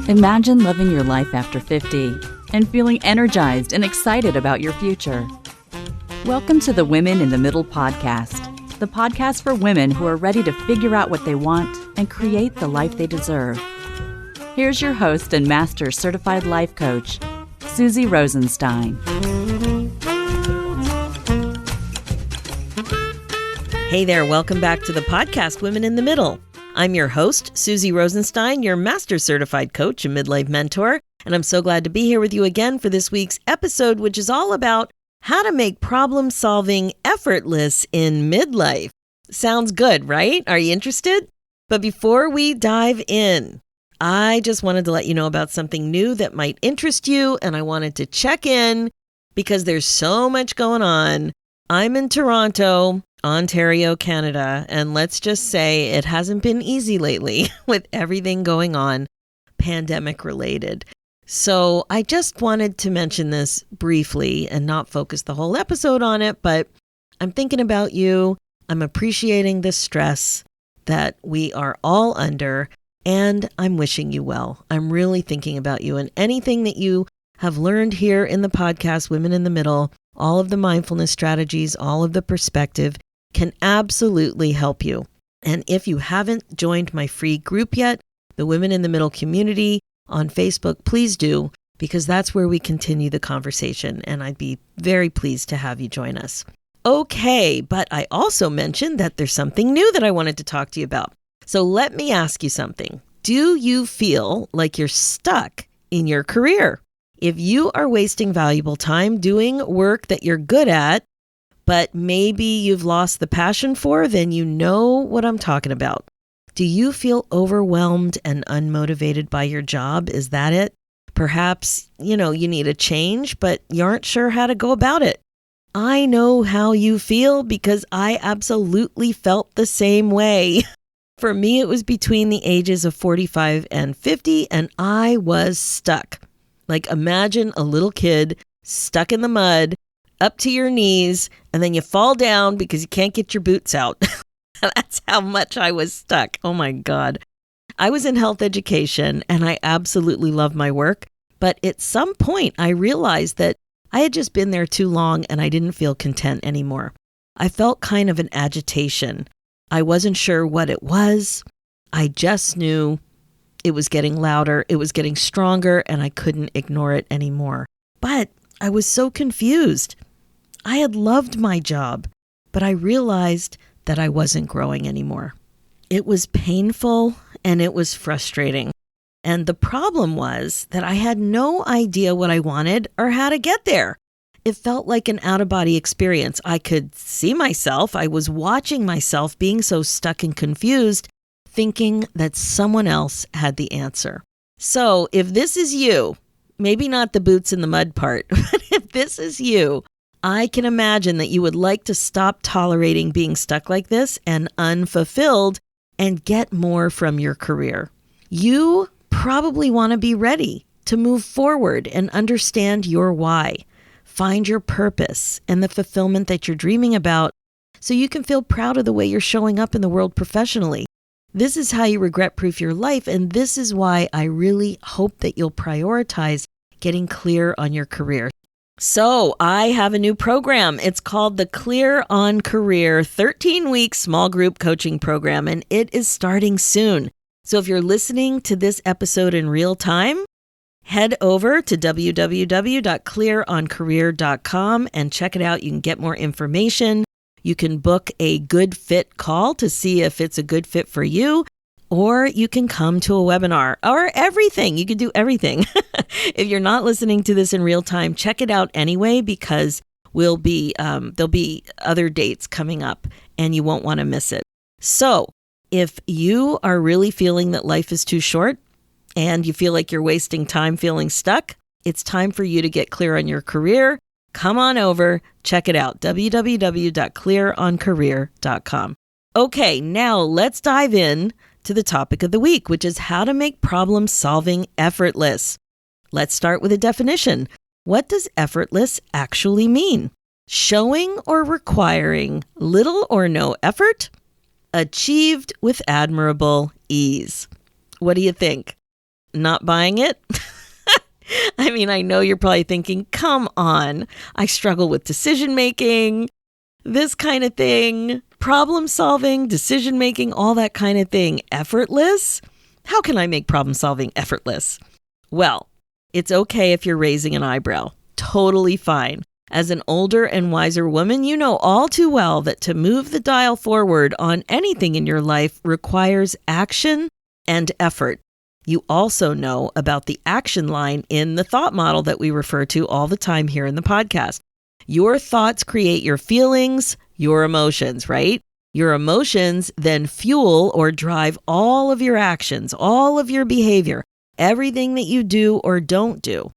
Imagine living your life after 50 and feeling energized and excited about your future. Welcome to the Women in the Middle podcast, the podcast for women who are ready to figure out what they want and create the life they deserve. Here's your host and master certified life coach, Susie Rosenstein. Hey there, welcome back to the podcast, Women in the Middle. I'm your host, Susie Rosenstein, your master certified coach and midlife mentor, and I'm so glad to be here with you again for this week's episode, which is all about how to make problem solving effortless in midlife. Sounds good, right? Are you interested? But before we dive in, I just wanted to let you know about something new that might interest you, and I wanted to check in because there's so much going on. I'm in Toronto, Ontario, Canada, and let's just say it hasn't been easy lately with everything going on pandemic related. So I just wanted to mention this briefly and not focus the whole episode on it, but I'm thinking about you. I'm appreciating the stress that we are all under, and I'm wishing you well. I'm really thinking about you, and anything that you have learned here in the podcast, Women in the Middle, all of the mindfulness strategies, all of the perspective can absolutely help you. And if you haven't joined my free group yet, the Women in the Middle community on Facebook, please do, because that's where we continue the conversation, and I'd be very pleased to have you join us. Okay, but I also mentioned that there's something new that I wanted to talk to you about. So let me ask you something. Do you feel like you're stuck in your career? If you are wasting valuable time doing work that you're good at, but maybe you've lost the passion for, then you know what I'm talking about. Do you feel overwhelmed and unmotivated by your job? Is that it? Perhaps, you need a change, but you aren't sure how to go about it. I know how you feel because I absolutely felt the same way. For me, it was between the ages of 45 and 50, and I was stuck. Like, imagine a little kid stuck in the mud, up to your knees, and then you fall down because you can't get your boots out. That's how much I was stuck. Oh my God. I was in health education and I absolutely love my work. But at some point I realized that I had just been there too long and I didn't feel content anymore. I felt kind of an agitation. I wasn't sure what it was. I just knew it was getting louder, it was getting stronger, and I couldn't ignore it anymore. But I was so confused. I had loved my job, but I realized that I wasn't growing anymore. It was painful and it was frustrating. And the problem was that I had no idea what I wanted or how to get there. It felt like an out-of-body experience. I could see myself. I was watching myself being so stuck and confused, thinking that someone else had the answer. So if this is you, maybe not the boots in the mud part, but if this is you, I can imagine that you would like to stop tolerating being stuck like this and unfulfilled and get more from your career. You probably want to be ready to move forward and understand your why, find your purpose and the fulfillment that you're dreaming about so you can feel proud of the way you're showing up in the world professionally. This is how you regret-proof your life, and this is why I really hope that you'll prioritize getting clear on your career. So I have a new program. It's called the Clear on Career 13-week small group coaching program, and it is starting soon. So if you're listening to this episode in real time, head over to www.clearoncareer.com and check it out. You can get more information. You can book a good fit call to see if it's a good fit for you, or you can come to a webinar or everything. You can do everything. If you're not listening to this in real time, check it out anyway, because there'll be other dates coming up and you won't want to miss it. So if you are really feeling that life is too short and you feel like you're wasting time feeling stuck, it's time for you to get clear on your career. Come on over, check it out, www.clearoncareer.com. Okay, now let's dive in to the topic of the week, which is how to make problem solving effortless. Let's start with a definition. What does effortless actually mean? Showing or requiring little or no effort, Achieved with admirable ease. What do you think? Not buying it? I mean, I know you're probably thinking, come on, I struggle with decision making, this kind of thing, problem solving, decision making, all that kind of thing. Effortless? How can I make problem solving effortless? Well, it's okay if you're raising an eyebrow. Totally fine. As an older and wiser woman, you know all too well that to move the dial forward on anything in your life requires action and effort. You also know about the action line in the thought model that we refer to all the time here in the podcast. Your thoughts create your feelings, your emotions, right? Your emotions then fuel or drive all of your actions, all of your behavior, everything that you do or don't do.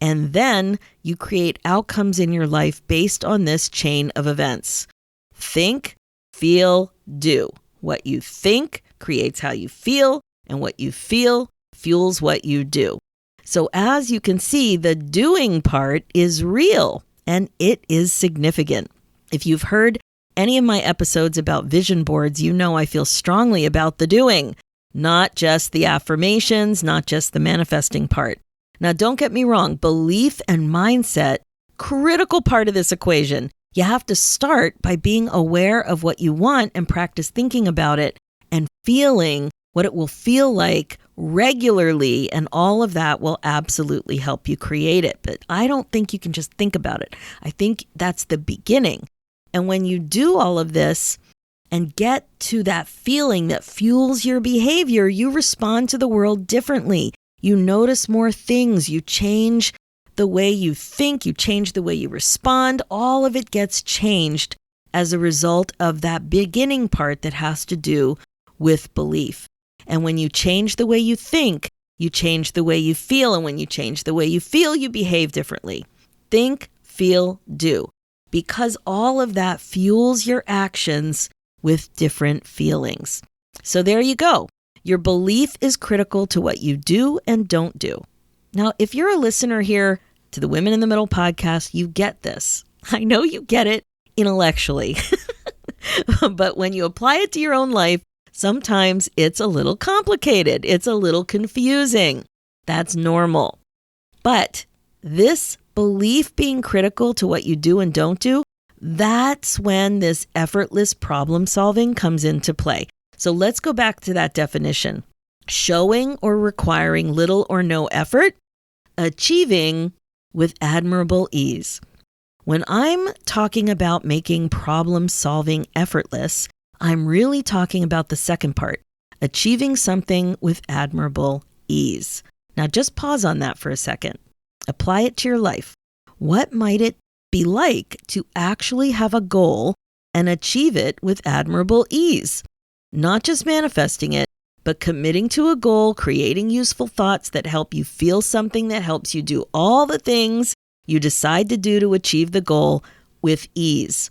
And then you create outcomes in your life based on this chain of events. Think, feel, do. What you think creates how you feel, and what you feel fuels what you do. So as you can see, the doing part is real and it is significant. If you've heard any of my episodes about vision boards, you know I feel strongly about the doing, not just the affirmations, not just the manifesting part. Now, don't get me wrong, belief and mindset, critical part of this equation. You have to start by being aware of what you want and practice thinking about it and feeling what it will feel like regularly, and all of that will absolutely help you create it. But I don't think you can just think about it. I think that's the beginning. And when you do all of this and get to that feeling that fuels your behavior, you respond to the world differently. You notice more things. You change the way you think. You change the way you respond. All of it gets changed as a result of that beginning part that has to do with belief. And when you change the way you think, you change the way you feel. And when you change the way you feel, you behave differently. Think, feel, do. Because all of that fuels your actions with different feelings. So there you go. Your belief is critical to what you do and don't do. Now, if you're a listener here to the Women in the Middle podcast, you get this. I know you get it intellectually. But when you apply it to your own life, sometimes it's a little complicated. It's a little confusing. That's normal. But this belief being critical to what you do and don't do, that's when this effortless problem solving comes into play. So let's go back to that definition. Showing or requiring little or no effort, achieving with admirable ease. When I'm talking about making problem solving effortless, I'm really talking about the second part, achieving something with admirable ease. Now just pause on that for a second. Apply it to your life. What might it be like to actually have a goal and achieve it with admirable ease? Not just manifesting it, but committing to a goal, creating useful thoughts that help you feel something that helps you do all the things you decide to do to achieve the goal with ease.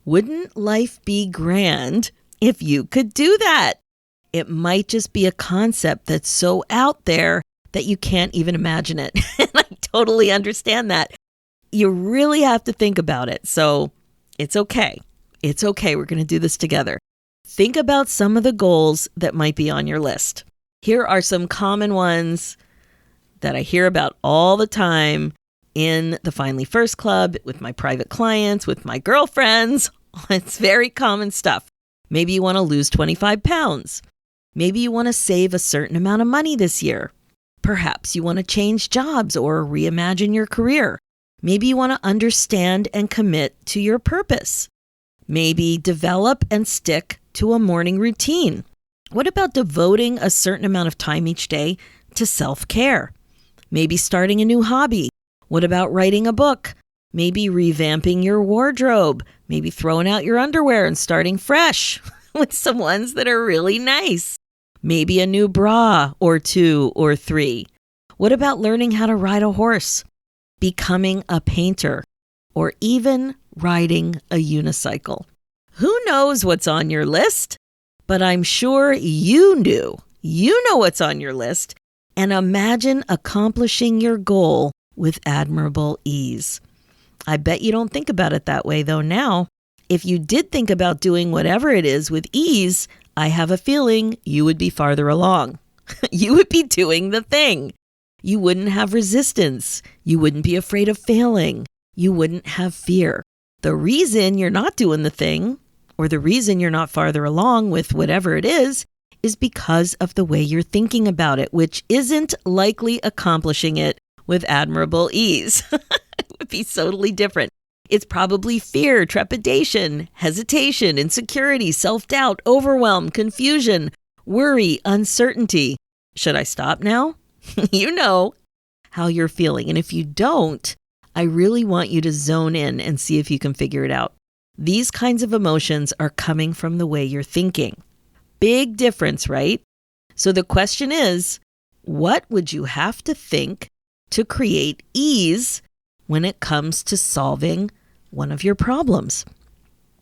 Wouldn't life be grand if you could do that? It might just be a concept that's so out there that you can't even imagine it. And I totally understand that. You really have to think about it. So it's okay. It's okay. We're going to do this together. Think about some of the goals that might be on your list. Here are some common ones that I hear about all the time in the Finally First Club, with my private clients, with my girlfriends. It's very common stuff. Maybe you want to lose 25 pounds. Maybe you want to save a certain amount of money this year. Perhaps you want to change jobs or reimagine your career. Maybe you want to understand and commit to your purpose. Maybe develop and stick to a morning routine. What about devoting a certain amount of time each day to self-care? Maybe starting a new hobby. What about writing a book? Maybe revamping your wardrobe. Maybe throwing out your underwear and starting fresh with some ones that are really nice. Maybe a new bra or 2 or 3. What about learning how to ride a horse? Becoming a painter? Or even riding a unicycle? Who knows what's on your list? But I'm sure you do. You know what's on your list. And imagine accomplishing your goal with admirable ease. I bet you don't think about it that way though now. If you did think about doing whatever it is with ease, I have a feeling you would be farther along. You would be doing the thing. You wouldn't have resistance. You wouldn't be afraid of failing. You wouldn't have fear. The reason you're not doing the thing, or the reason you're not farther along with whatever it is because of the way you're thinking about it, which isn't likely accomplishing it with admirable ease. It would be totally different. It's probably fear, trepidation, hesitation, insecurity, self-doubt, overwhelm, confusion, worry, uncertainty. Should I stop now? You know how you're feeling. And if you don't, I really want you to zone in and see if you can figure it out. These kinds of emotions are coming from the way you're thinking. Big difference, right? So the question is, what would you have to think to create ease when it comes to solving one of your problems?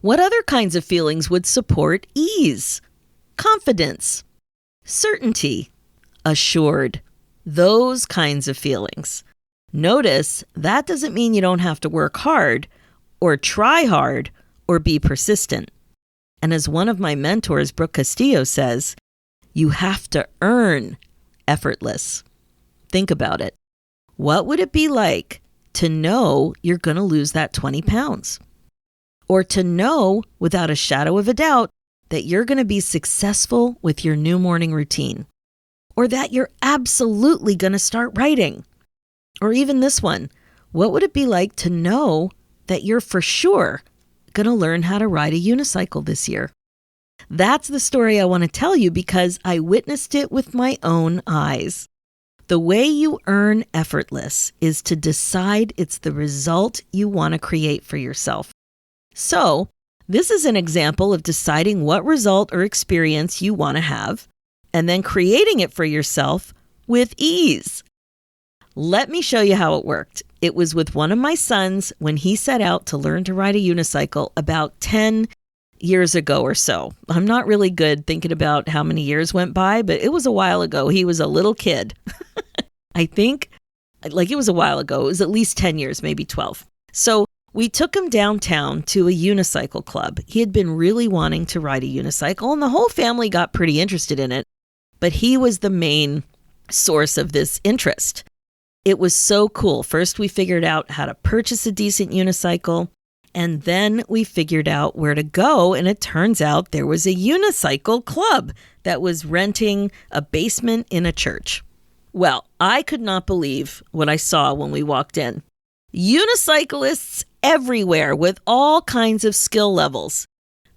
What other kinds of feelings would support ease? Confidence, certainty, assured, those kinds of feelings. Notice that doesn't mean you don't have to work hard or try hard or be persistent. And as one of my mentors, Brooke Castillo, says, you have to earn effortless. Think about it. What would it be like to know you're going to lose that 20 pounds? Or to know without a shadow of a doubt that you're going to be successful with your new morning routine? Or that you're absolutely going to start writing? Or even this one, what would it be like to know that you're for sure going to learn how to ride a unicycle this year? That's the story I want to tell you because I witnessed it with my own eyes. The way you earn effortless is to decide it's the result you want to create for yourself. So, this is an example of deciding what result or experience you want to have and then creating it for yourself with ease. Let me show you how it worked. It was with one of my sons when he set out to learn to ride a unicycle about 10 years ago or so. I'm not really good thinking about how many years went by, but it was a while ago. He was a little kid. I think it was a while ago. It was at least 10 years, maybe 12. So we took him downtown to a unicycle club. He had been really wanting to ride a unicycle and the whole family got pretty interested in it, but he was the main source of this interest. It was so cool. First, we figured out how to purchase a decent unicycle, and then we figured out where to go, and it turns out there was a unicycle club that was renting a basement in a church. Well, I could not believe what I saw when we walked in. Unicyclists everywhere with all kinds of skill levels.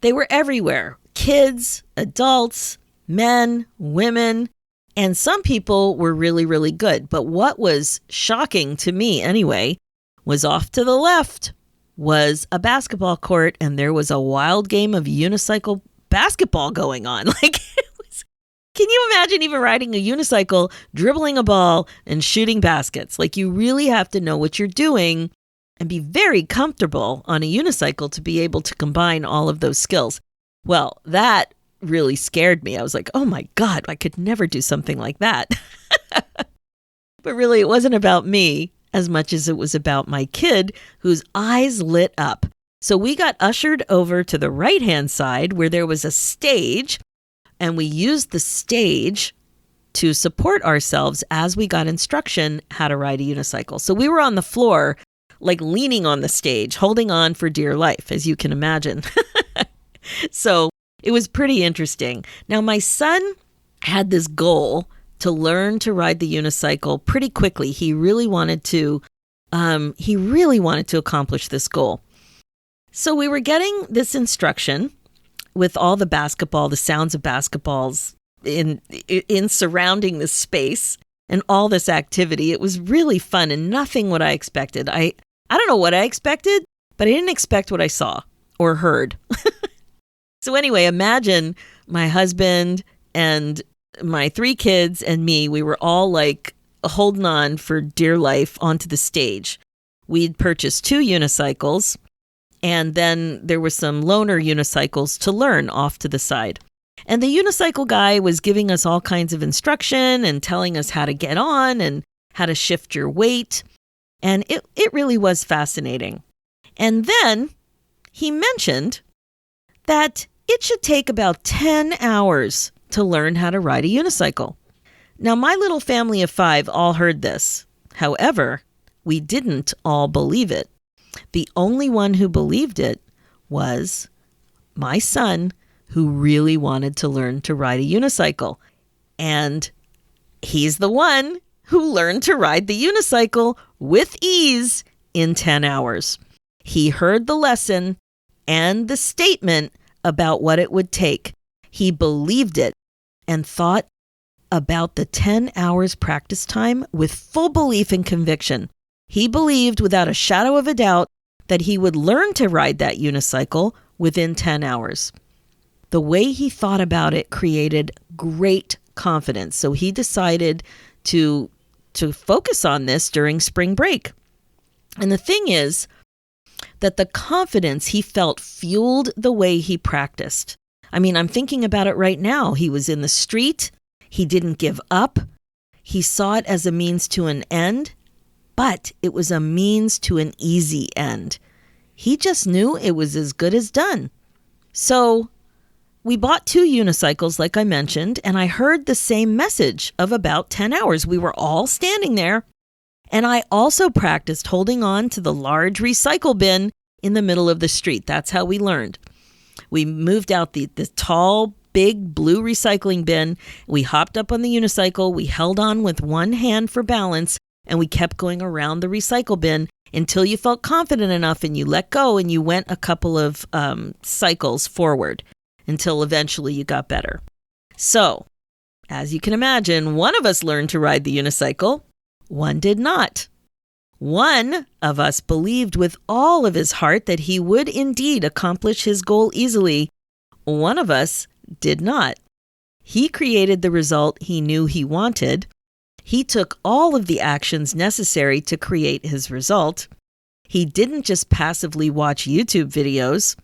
They were everywhere. Kids, adults, men, women. And some people were really, really good. But what was shocking to me anyway was off to the left was a basketball court and there was a wild game of unicycle basketball going on. Can you imagine even riding a unicycle, dribbling a ball and shooting baskets? You really have to know what you're doing and be very comfortable on a unicycle to be able to combine all of those skills. Well, that really scared me. I was like, oh my God, I could never do something like that. But really, it wasn't about me as much as it was about my kid whose eyes lit up. So we got ushered over to the right-hand side where there was a stage, and we used the stage to support ourselves as we got instruction how to ride a unicycle. So we were on the floor, leaning on the stage, holding on for dear life, as you can imagine. So it was pretty interesting. Now, my son had this goal to learn to ride the unicycle pretty quickly. He really wanted to accomplish this goal. So we were getting this instruction with all the sounds of basketballs in surrounding this space and all this activity. It was really fun and nothing what I expected. I don't know what I expected, but I didn't expect what I saw or heard. So anyway, imagine my husband and my 3 kids and me, we were all holding on for dear life onto the stage. We'd purchased 2 unicycles, and then there were some loaner unicycles to learn off to the side. And the unicycle guy was giving us all kinds of instruction and telling us how to get on and how to shift your weight. And it really was fascinating. And then he mentioned that it should take about 10 hours to learn how to ride a unicycle. Now, my little family of 5 all heard this. However, we didn't all believe it. The only one who believed it was my son, who really wanted to learn to ride a unicycle. And he's the one who learned to ride the unicycle with ease in 10 hours. He heard the lesson and the statement about what it would take. He believed it and thought about the 10 hours practice time with full belief and conviction. He believed without a shadow of a doubt that he would learn to ride that unicycle within 10 hours. The way he thought about it created great confidence. So he decided to focus on this during spring break. And the thing is that the confidence he felt fueled the way he practiced. I mean, I'm thinking about it right now. He was in the street. He didn't give up. He saw it as a means to an end, but it was a means to an easy end. He just knew it was as good as done. So we bought 2 unicycles, like I mentioned, and I heard the same message of about 10 hours. We were all standing there, and I also practiced holding on to the large recycle bin in the middle of the street. That's how we learned. We moved out the tall, big blue recycling bin. We hopped up on the unicycle. We held on with one hand for balance, and we kept going around the recycle bin until you felt confident enough and you let go and you went a couple of cycles forward until eventually you got better. So, as you can imagine, one of us learned to ride the unicycle. One did not. One of us believed with all of his heart that he would indeed accomplish his goal easily. One of us did not. He created the result he knew he wanted. He took all of the actions necessary to create his result. He didn't just passively watch YouTube videos.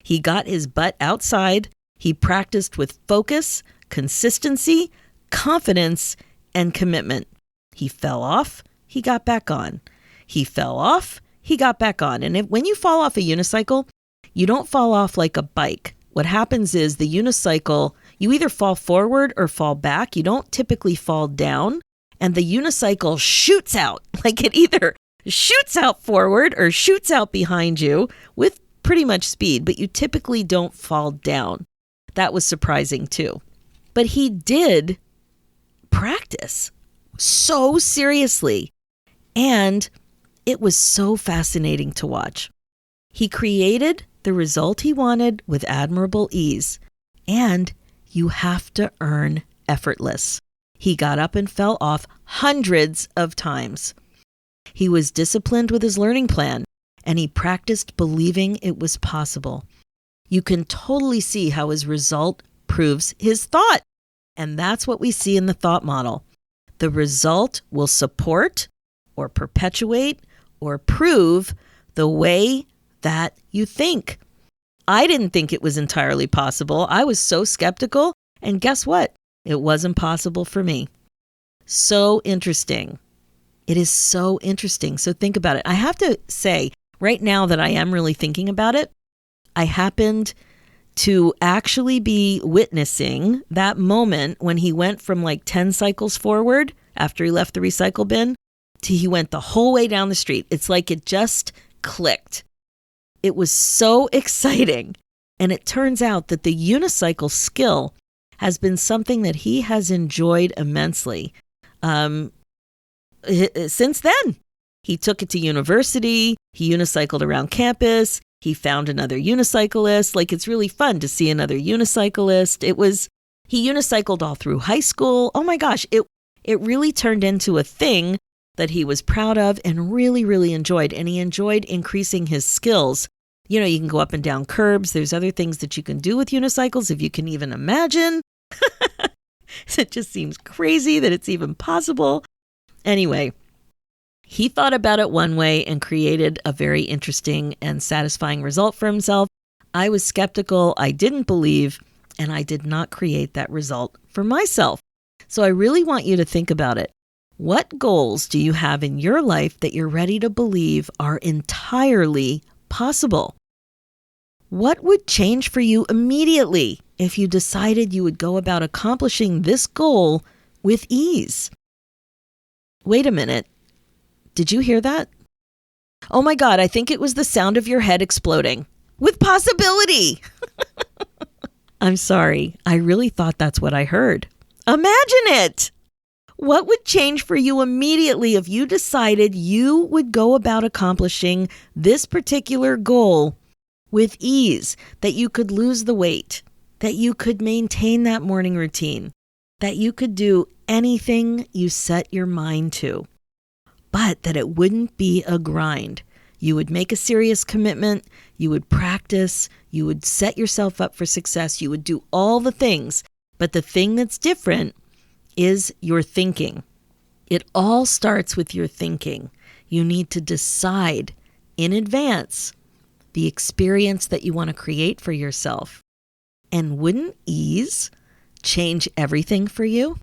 He got his butt outside. He practiced with focus, consistency, confidence, and commitment. He fell off. He got back on. He fell off. He got back on. And when you fall off a unicycle, you don't fall off like a bike. What happens is the unicycle, you either fall forward or fall back. You don't typically fall down. And the unicycle shoots out, like it either shoots out forward or shoots out behind you with pretty much speed, but you typically don't fall down. That was surprising too. But he did practice so seriously, and it was so fascinating to watch. He created the result he wanted with admirable ease, and you have to earn effortless. He got up and fell off hundreds of times. He was disciplined with his learning plan, and he practiced believing it was possible. You can totally see how his result proves his thought. And that's what we see in the thought model. The result will support or perpetuate or prove the way that you think. I didn't think it was entirely possible. I was so skeptical. And guess what? It wasn't possible for me. So interesting. It is so interesting. So think about it. I have to say, right now that I am really thinking about it, I happened to actually be witnessing that moment when he went from like 10 cycles forward after he left the recycle bin to he went the whole way down the street. It's like it just clicked. It was so exciting. And it turns out that the unicycle skill has been something that he has enjoyed immensely since then. He took it to university. He unicycled around campus. He found another unicyclist. Like, it's really fun to see another unicyclist. He unicycled all through high school. Oh my gosh, it really turned into a thing that he was proud of and really, really enjoyed. And he enjoyed increasing his skills. You know, you can go up and down curbs. There's other things that you can do with unicycles, if you can even imagine. It just seems crazy that it's even possible. Anyway, he thought about it one way and created a very interesting and satisfying result for himself. I was skeptical, I didn't believe, and I did not create that result for myself. So I really want you to think about it. What goals do you have in your life that you're ready to believe are entirely possible? What would change for you immediately if you decided you would go about accomplishing this goal with ease? Wait a minute. Did you hear that? Oh my God, I think it was the sound of your head exploding. With possibility! I'm sorry, I really thought that's what I heard. Imagine it! What would change for you immediately if you decided you would go about accomplishing this particular goal with ease, that you could lose the weight, that you could maintain that morning routine, that you could do anything you set your mind to, but that it wouldn't be a grind. You would make a serious commitment, you would practice, you would set yourself up for success, you would do all the things, but the thing that's different is your thinking. It all starts with your thinking. You need to decide in advance the experience that you want to create for yourself. And wouldn't ease change everything for you?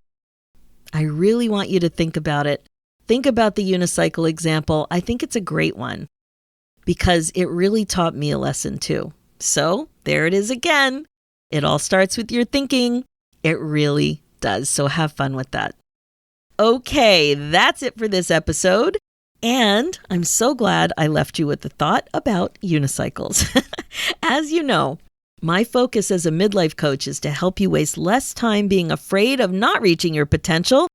I really want you to think about it. Think about the unicycle example. I think it's a great one because it really taught me a lesson too. So there it is again. It all starts with your thinking. It really does. So have fun with that. Okay, that's it for this episode. And I'm so glad I left you with the thought about unicycles. As you know, my focus as a midlife coach is to help you waste less time being afraid of not reaching your potential,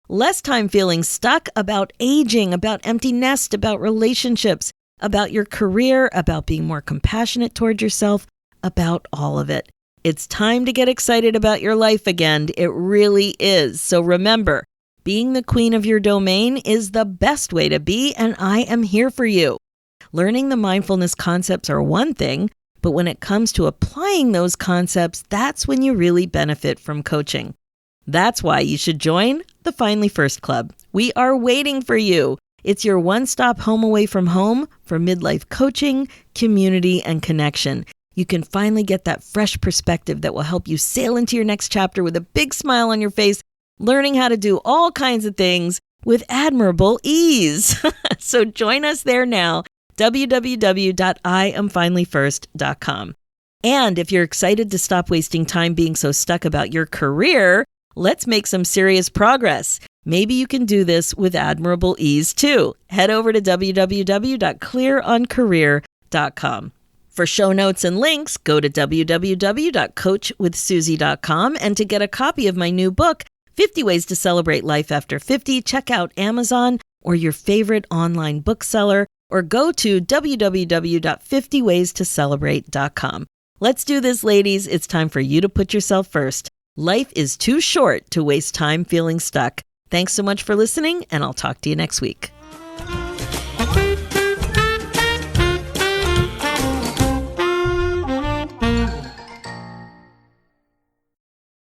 less time feeling stuck about aging, about empty nest, about relationships, about your career, about being more compassionate toward yourself, about all of it. It's time to get excited about your life again. It really is. So remember, being the queen of your domain is the best way to be, and I am here for you. Learning the mindfulness concepts are one thing, but when it comes to applying those concepts, that's when you really benefit from coaching. That's why you should join the Finally First Club. We are waiting for you. It's your one-stop home away from home for midlife coaching, community, and connection. You can finally get that fresh perspective that will help you sail into your next chapter with a big smile on your face, learning how to do all kinds of things with admirable ease. So join us there now, www.IamFinallyFirst.com. And if you're excited to stop wasting time being so stuck about your career, let's make some serious progress. Maybe you can do this with admirable ease too. Head over to www.clearoncareer.com. For show notes and links, go to www.coachwithsusie.com. And to get a copy of my new book, 50 Ways to Celebrate Life After 50, check out Amazon or your favorite online bookseller, or go to www.50waystoCelebrate.com. Let's do this, ladies. It's time for you to put yourself first. Life is too short to waste time feeling stuck. Thanks so much for listening, and I'll talk to you next week.